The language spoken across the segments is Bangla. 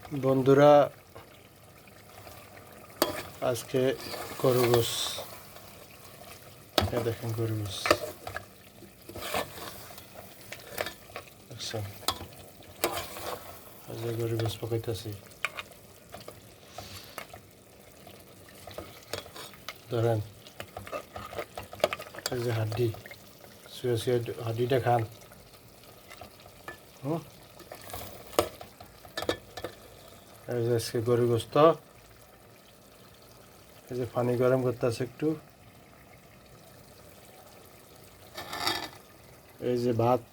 বন্ধুরা, আজকে গরু গোস দেখেন, গরু গোস দেখছেন। আজকে গরু গোস পকাইতেছি। ধরেন, এই যে হাড্ডি, শুয়ে শুয়ে হাড্ডিটা খান। এই যে আজকে গরু গোস্ত, এই যে পানি গরম করতেছে একটু, এই যে ভাত,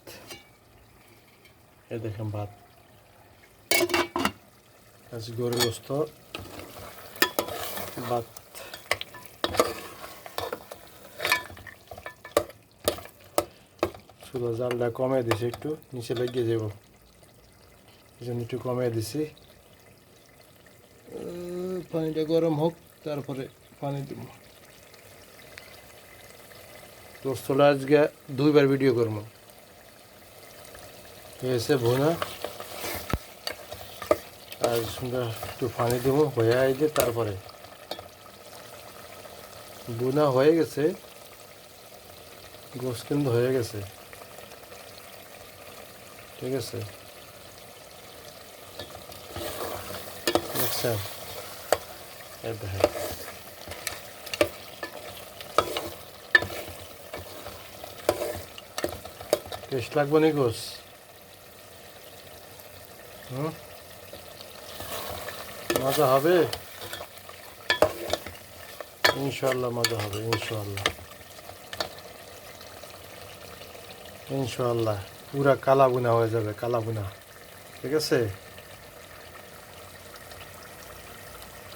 এই দেখেন ভাত, আজকে গরু গোস্ত ভাত। চুলো জালটা কমে দিছি, একটু নিচে লেগে যাব, এই জন্য একটু কমে দিছি। পানিটা গরম হোক, তারপরে পানি দেব। গোস্তটা আজকে দুইবার ভিডিও করবো। এসে ভুনা আর সঙ্গে একটু পানি দেবো, হয়ে আইলে তারপরে বুনা হয়ে গেছে। গোস কিন্তু হয়ে গেছে, ঠিক আছে, দেখছেন। এই দেখেন, টেস্ট লাগবে নি গোস? মজা হবে, ইনশাল্লাহ মজা হবে, ইনশাল্লাহ ইনশাল্লাহ। পুরা কালা বুনা হয়ে যাবে, কালা বুনা, ঠিক আছে।